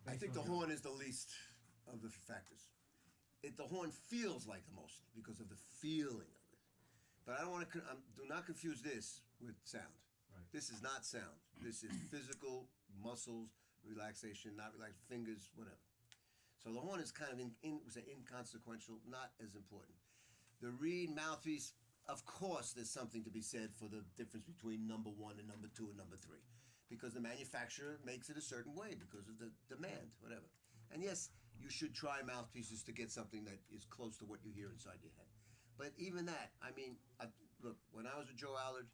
I think the horn is the least of the factors. The horn feels like the most because of the feeling of it. But I don't want to. Do not confuse this with sound. Right. This is not sound. This is physical muscles, relaxation, not relaxed fingers, whatever. So the horn is kind of inconsequential, not as important. The reed mouthpiece, of course, there's something to be said for the difference between number 1 and number 2 and number 3, because the manufacturer makes it a certain way because of the demand, whatever. And yes, you should try mouthpieces to get something that is close to what you hear inside your head. But even that, I mean, look, when I was with Joe Allard,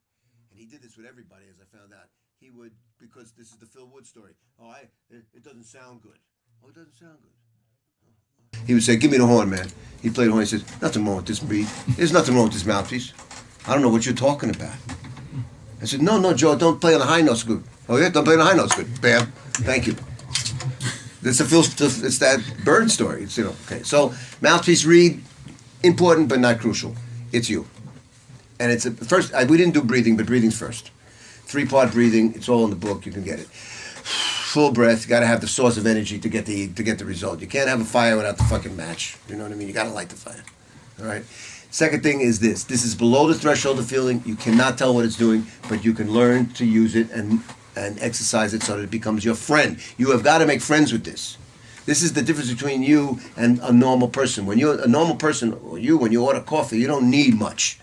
and he did this with everybody, as I found out, he would, because this is the Phil Wood story, it doesn't sound good. Oh, it doesn't sound good. He would say, give me the horn, man. He played the horn, he says, nothing wrong with this reed. There's nothing wrong with this mouthpiece. I don't know what you're talking about. I said, no, Joe, don't play on the high notes good. Oh yeah, don't play on the high notes good. Bam, thank you. It's that bird story. It's, okay. So mouthpiece reed, important but not crucial. It's you. And it's first. We didn't do breathing, but breathing's first. 3-part breathing. It's all in the book. You can get it. Full breath. You got to have the source of energy to get the result. You can't have a fire without the fucking match. You know what I mean? You got to light the fire. All right. Second thing is this. This is below the threshold of feeling. You cannot tell what it's doing, but you can learn to use it and exercise it so that it becomes your friend. You have got to make friends with this. This is the difference between you and a normal person. When you're a normal person, or when you order coffee, you don't need much.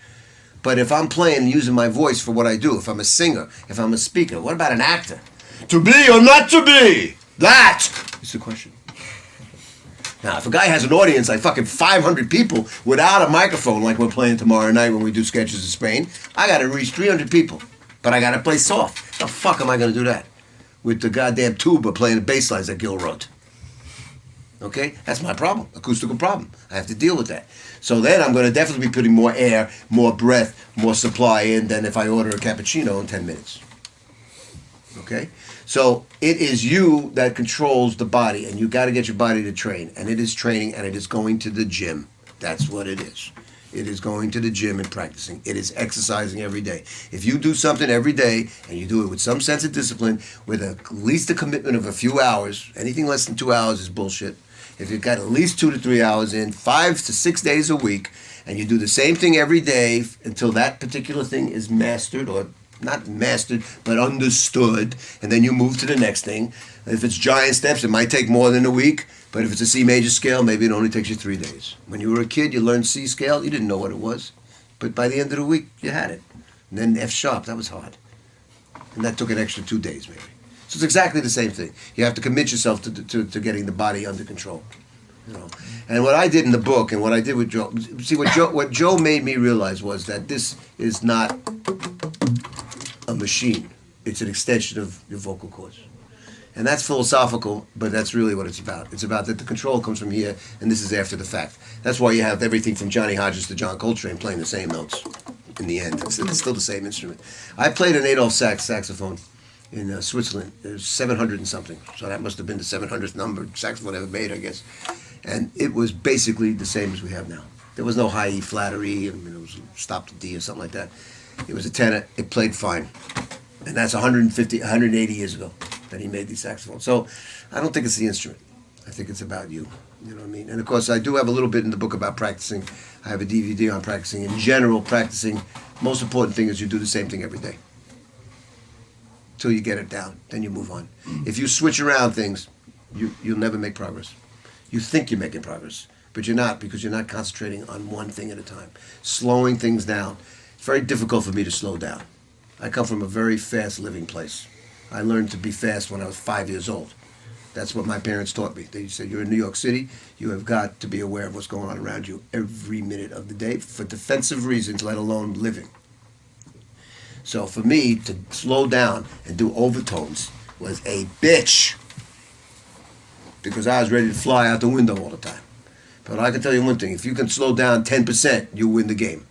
But if I'm playing and using my voice for what I do, if I'm a singer, if I'm a speaker, what about an actor? To be or not to be? That is the question. Now, if a guy has an audience like fucking 500 people without a microphone like we're playing tomorrow night when we do sketches in Spain, I got to reach 300 people. But I got to play soft. The fuck am I going to do that? With the goddamn tuba playing the bass lines that Gil wrote. Okay? That's my problem. Acoustical problem. I have to deal with that. So then I'm going to definitely be putting more air, more breath, more supply in than if I order a cappuccino in 10 minutes. Okay? So it is you that controls the body, and you got to get your body to train. And it is training, and it is going to the gym. That's what it is. It is going to the gym and practicing. It is exercising every day. If you do something every day, and you do it with some sense of discipline, with at least a commitment of a few hours, anything less than 2 hours is bullshit. If you've got at least 2 to 3 hours in, 5 to 6 days a week, and you do the same thing every day until that particular thing is mastered, or not mastered, but understood, and then you move to the next thing. If it's giant steps, it might take more than a week. But if it's a C major scale, maybe it only takes you 3 days. When you were a kid, you learned C scale. You didn't know what it was. But by the end of the week, you had it. And then F sharp, that was hard. And that took an extra 2 days, maybe. So it's exactly the same thing. You have to commit yourself to getting the body under control. And what I did in the book, and what I did with Joe, see, what Joe made me realize was that this is not a machine. It's an extension of your vocal cords. And that's philosophical, but that's really what it's about. It's about that the control comes from here, and this is after the fact. That's why you have everything from Johnny Hodges to John Coltrane playing the same notes in the end. It's still the same instrument. I played an Adolph saxophone in Switzerland. There's 700 and something, so that must have been the 700th number saxophone ever made, I guess. And it was basically the same as we have now. There was no high E flat or E, and it was stop to D or something like that. It was a tenor. It played fine. And that's 150, 180 years ago that he made these saxophones. So I don't think it's the instrument. I think it's about you. You know what I mean? And of course, I do have a little bit in the book about practicing. I have a DVD on practicing. In general, practicing, most important thing is you do the same thing every day. Till you get it down. Then you move on. If you switch around things, you'll never make progress. You think you're making progress, but you're not, because you're not concentrating on one thing at a time. Slowing things down. It's very difficult for me to slow down. I come from a very fast living place. I learned to be fast when I was 5 years old. That's what my parents taught me. They said, you're in New York City, you have got to be aware of what's going on around you every minute of the day for defensive reasons, let alone living. So for me to slow down and do overtones was a bitch, because I was ready to fly out the window all the time. But I can tell you one thing, if you can slow down 10%, you win the game.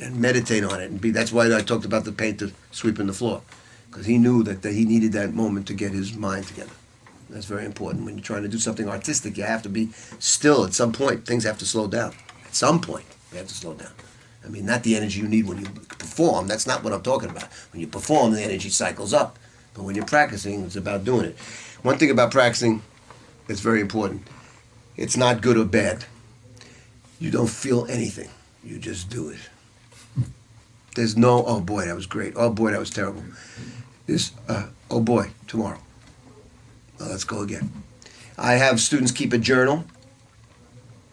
And meditate on it. That's why I talked about the painter sweeping the floor, because he knew that he needed that moment to get his mind together. That's very important. When you're trying to do something artistic, you have to be still. At some point, things have to slow down. At some point, you have to slow down. I mean, not the energy you need when you perform. That's not what I'm talking about. When you perform, the energy cycles up. But when you're practicing, it's about doing it. One thing about practicing that's very important, it's not good or bad. You don't feel anything. You just do it. There's no, oh boy, that was great. Oh boy, that was terrible. There's, oh boy, tomorrow. Well, let's go again. I have students keep a journal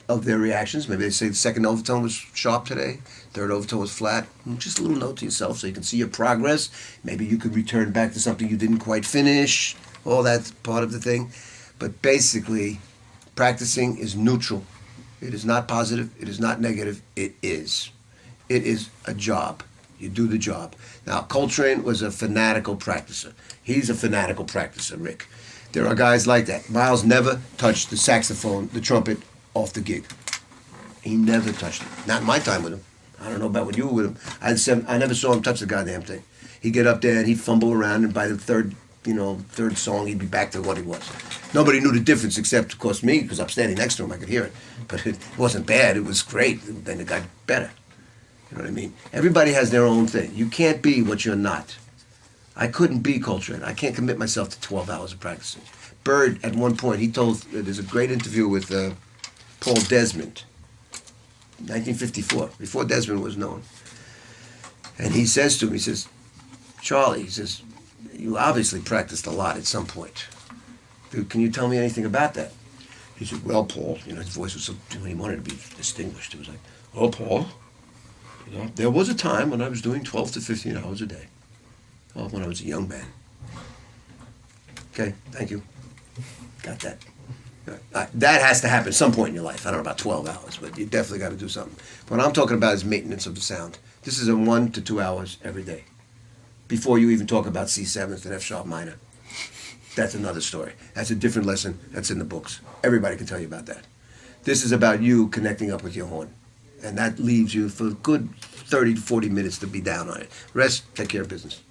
of their reactions. Maybe they say the second overtone was sharp today, third overtone was flat. Just a little note to yourself so you can see your progress. Maybe you could return back to something you didn't quite finish. All that's part of the thing. But basically, practicing is neutral. It is not positive. It is not negative. It is. It is a job. You do the job. Now, Coltrane was a fanatical practicer. He's a fanatical practicer, Rick. There are guys like that. Miles never touched the saxophone, the trumpet, off the gig. He never touched it. Not in my time with him. I don't know about when you were with him. I never saw him touch the goddamn thing. He'd get up there and he'd fumble around, and by the third song, he'd be back to what he was. Nobody knew the difference except, of course, me, because I'm standing next to him. I could hear it. But it wasn't bad. It was great. Then it got better. You know what I mean? Everybody has their own thing. You can't be what you're not. I couldn't be Coltrane. I can't commit myself to 12 hours of practicing. Bird, at one point, he told, there's a great interview with Paul Desmond, 1954, before Desmond was known. And he says to him, he says, Charlie, he says, you obviously practiced a lot at some point. Dude, can you tell me anything about that? He said, well, Paul, his voice was so, he wanted to be distinguished. It was like, oh, Paul, there was a time when I was doing 12 to 15 hours a day. Well, when I was a young man. Okay, thank you. Got that. That has to happen at some point in your life. I don't know about 12 hours, but you definitely got to do something. What I'm talking about is maintenance of the sound. This is in 1 to 2 hours every day. Before you even talk about C7s and F sharp minor. That's another story. That's a different lesson. That's in the books. Everybody can tell you about that. This is about you connecting up with your horn. And that leaves you for a good 30 to 40 minutes to be down on it. Rest, take care of business.